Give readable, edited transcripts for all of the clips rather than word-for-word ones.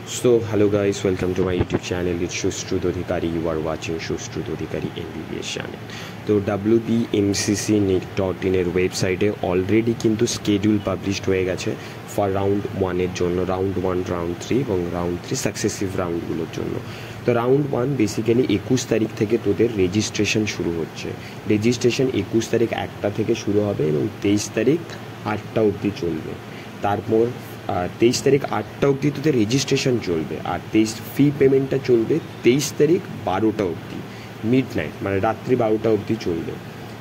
So hello guys, welcome to my YouTube channel. It's Shushruth Adhikari. You are watching Shushruth Adhikari MBBS channel. তো WBMCC.in এর ওয়েবসাইটে already কিন্তু schedule published হয়ে গেছে for round 1 এর জন্য, রাউন্ড 1, রাউন্ড 3 এবং রাউন্ড 3 সাকসেসিভ রাউন্ডগুলোর জন্য। তো রাউন্ড 1 বেসিক্যালি 21 তারিখ থেকে তোদের রেজিস্ট্রেশন শুরু হচ্ছে। রেজিস্ট্রেশন 21 তারিখ 1টা থেকে শুরু হবে এবং 23 তারিখ 8টা অবধি চলবে। তারপর 23 তারিখ 8টা অবধি তোদের রেজিস্ট্রেশন চলবে, আর ফি পেমেন্টটা চলবে 23 তারিখ 12টা অবধি, মিড নাইট মানে রাত্রি 12টা অবধি চলবে,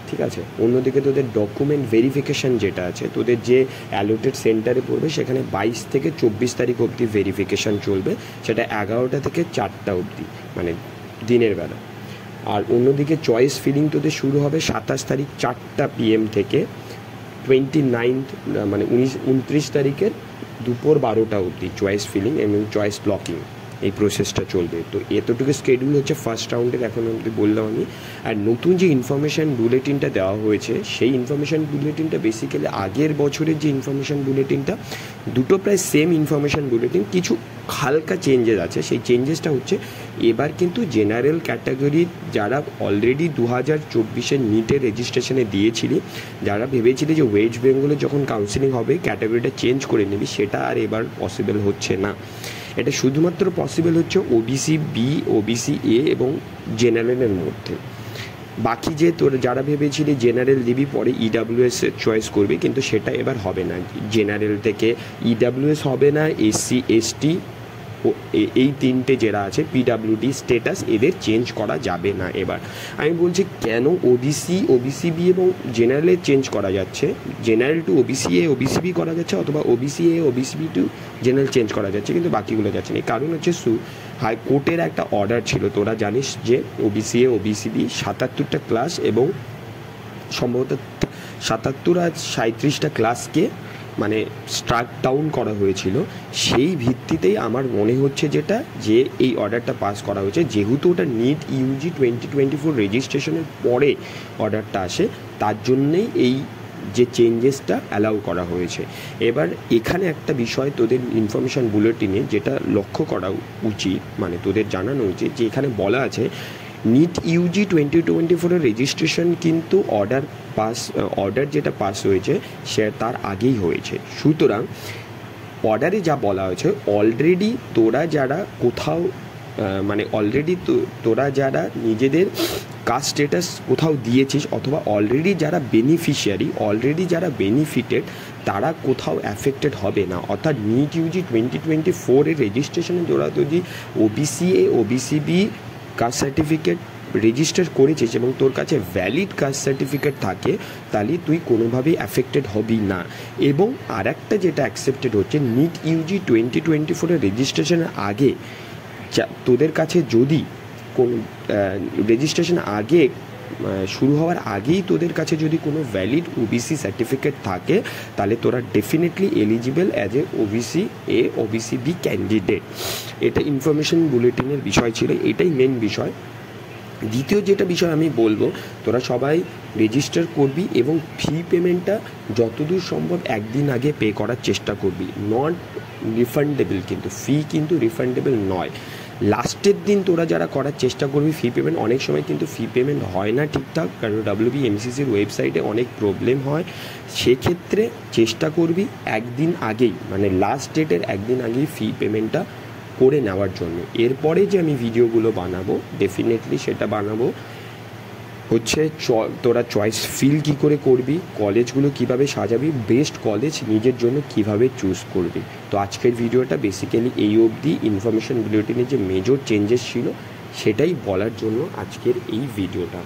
ঠিক আছে। অন্যদিকে তোদের ডকুমেন্ট ভেরিফিকেশান যেটা আছে, তোদের যে অ্যালোটেড সেন্টারে পড়বে সেখানে 22 থেকে 24 তারিখ অবধি ভেরিফিকেশান চলবে, সেটা 11টা থেকে 4টা অবধি মানে দিনের বেলা। আর অন্যদিকে চয়েস ফিলিং তোদের শুরু হবে 27 তারিখ 4টা PM থেকে 29 মানে 29 তারিখের দুপুর 12টা অবধি চয়েস ফিলিং এবং চয়েস ব্লকিং এই প্রসেসটা চলবে। তো এতটুকু স্কেডিউল হচ্ছে ফার্স্ট রাউন্ডের, এখন অবধি বললাম আমি। আর নতুন যে ইনফরমেশান বুলেটিনটা দেওয়া হয়েছে, সেই ইনফরমেশান বুলেটিনটা বেসিক্যালি আগের বছরের যে ইনফরমেশান বুলেটিনটা, দুটো প্রায় সেম ইনফরমেশান বুলেটিন, কিছু হালকা চেঞ্জেস আছে। সেই চেঞ্জেসটা হচ্ছে এবার কিন্তু জেনারেল ক্যাটাগরি যারা অলরেডি 2024-এর নিটের রেজিস্ট্রেশনে দিয়েছিলি, যারা ভেবেছিলি যে ওয়েস্ট বেঙ্গলে যখন কাউন্সিলিং হবে ক্যাটাগরিটা চেঞ্জ করে নিবি, সেটা আর এবার পসিবল হচ্ছে না। এটা শুধুমাত্র পসিবল হচ্ছে ওবিসি বি, ওবিসি এ এবং জেনারেলের মধ্যে। বাকি যে তোর যারা ভেবেছিলি জেনারেল দিবি পরে EWS চয়েস করবি, কিন্তু সেটা এবার হবে না। জেনারেল থেকে EWS হবে না, SC ST এই তিনটে যারা আছে PWD স্ট্যাটাস, এদের চেঞ্জ করা যাবে না এবার। আমি বলছি কেন ওবিসি, OBCB এবং জেনারেলে চেঞ্জ করা যাচ্ছে, জেনারেল টু OBCA OBCB করা যাচ্ছে, অথবা OBCA OBCB to general change করা যাচ্ছে, কিন্তু বাকিগুলো যাচ্ছে না। কারণ হচ্ছে হাইকোর্টের একটা অর্ডার ছিল, তোরা জানিস যে OBCA OBCB 77টা ক্লাস এবং সম্ভবত 77 আর 37টা ক্লাসকে মানে স্ট্রাক ডাউন করা হয়েছিল। সেই ভিত্তিতেই আমার মনে হচ্ছে যেটা যে এই অর্ডারটা পাস করা হয়েছে, যেহেতু ওটা নিট UG 2024 রেজিস্ট্রেশনের পরে অর্ডারটা আসে, তার জন্যেই এই যে চেঞ্জেসটা অ্যালাউ করা হয়েছে। এবার এখানে একটা বিষয় তোদের ইনফরমেশান বুলেটিনে যেটা লক্ষ্য করা উচিত, মানে তোদের জানানো উচিত, যে এখানে বলা আছে নিট UG 2024-এর রেজিস্ট্রেশন কিন্তু অর্ডার যেটা পাস হয়েছে সে তার আগেই হয়েছে। সুতরাং অর্ডারে যা বলা হয়েছে, অলরেডি তোরা যারা কোথাও মানে অলরেডি তোরা যারা নিজেদের কাস্ট স্ট্যাটাস কোথাও দিয়েছিস, অথবা অলরেডি যারা বেনিফিশিয়ারি, অলরেডি যারা বেনিফিটেড, তারা কোথাও অ্যাফেক্টেড হবে না। অর্থাৎ নিট UG 2024-এর রেজিস্ট্রেশনে তোরা যদি OBCA OBCB caste certificate register করেছিস এবং তোর কাছে ভ্যালিড কাস্ট সার্টিফিকেট থাকে, তাহলে তুই কোনোভাবেই অ্যাফেক্টেড হবি না। এবং আর একটা যেটা অ্যাকসেপ্টেড হচ্ছে, নিট UG 2024-এর রেজিস্ট্রেশনের আগে তোদের কাছে যদি কোনো রেজিস্ট্রেশন আগে শুরু হওয়ার আগেই তোদের কাছে যদি কোনো ভ্যালিড OBC সার্টিফিকেট থাকে, তাহলে তোরা definitely eligible as a OBCA OBCB candidate. এটা ইনফরমেশন বুলেটিনের বিষয় ছিল, এটাই মেন বিষয়। দ্বিতীয় যেটা বিষয় আমি বলবো, তোরা সবাই রেজিস্টার করবি এবং ফি পেমেন্টটা যতদূর সম্ভব একদিন আগে পে করার চেষ্টা করবি। নট রিফান্ডেবল, কিন্তু ফি কিন্তু রিফান্ডেবল নয়। লাস্টের দিন তোরা যারা করার চেষ্টা করবি ফি পেমেন্ট, অনেক সময় কিন্তু ফি পেমেন্ট হয় না ঠিকঠাক, কারণ WBMCCর ওয়েবসাইটে অনেক প্রবলেম হয়। সেক্ষেত্রে চেষ্টা করবি একদিন আগেই, মানে লাস্ট ডেটের একদিন আগেই ফি পেমেন্টটা করে নেওয়ার জন্য। এরপরে যে আমি ভিডিওগুলো বানাবো, ডেফিনেটলি সেটা বানাবো হচ্ছে তোরা চয়েস ফিল কী করে করবি, কলেজগুলো কিভাবে সাজাবি, বেস্ট কলেজ নিজের জন্য কিভাবে চুজ করবি। তো আজকের ভিডিওটা বেসিক্যালি এই অবধি। ইনফরমেশন বুলেটিনে যে মেজর চেঞ্জেস ছিল সেটাই বলার জন্য আজকের এই ভিডিওটা।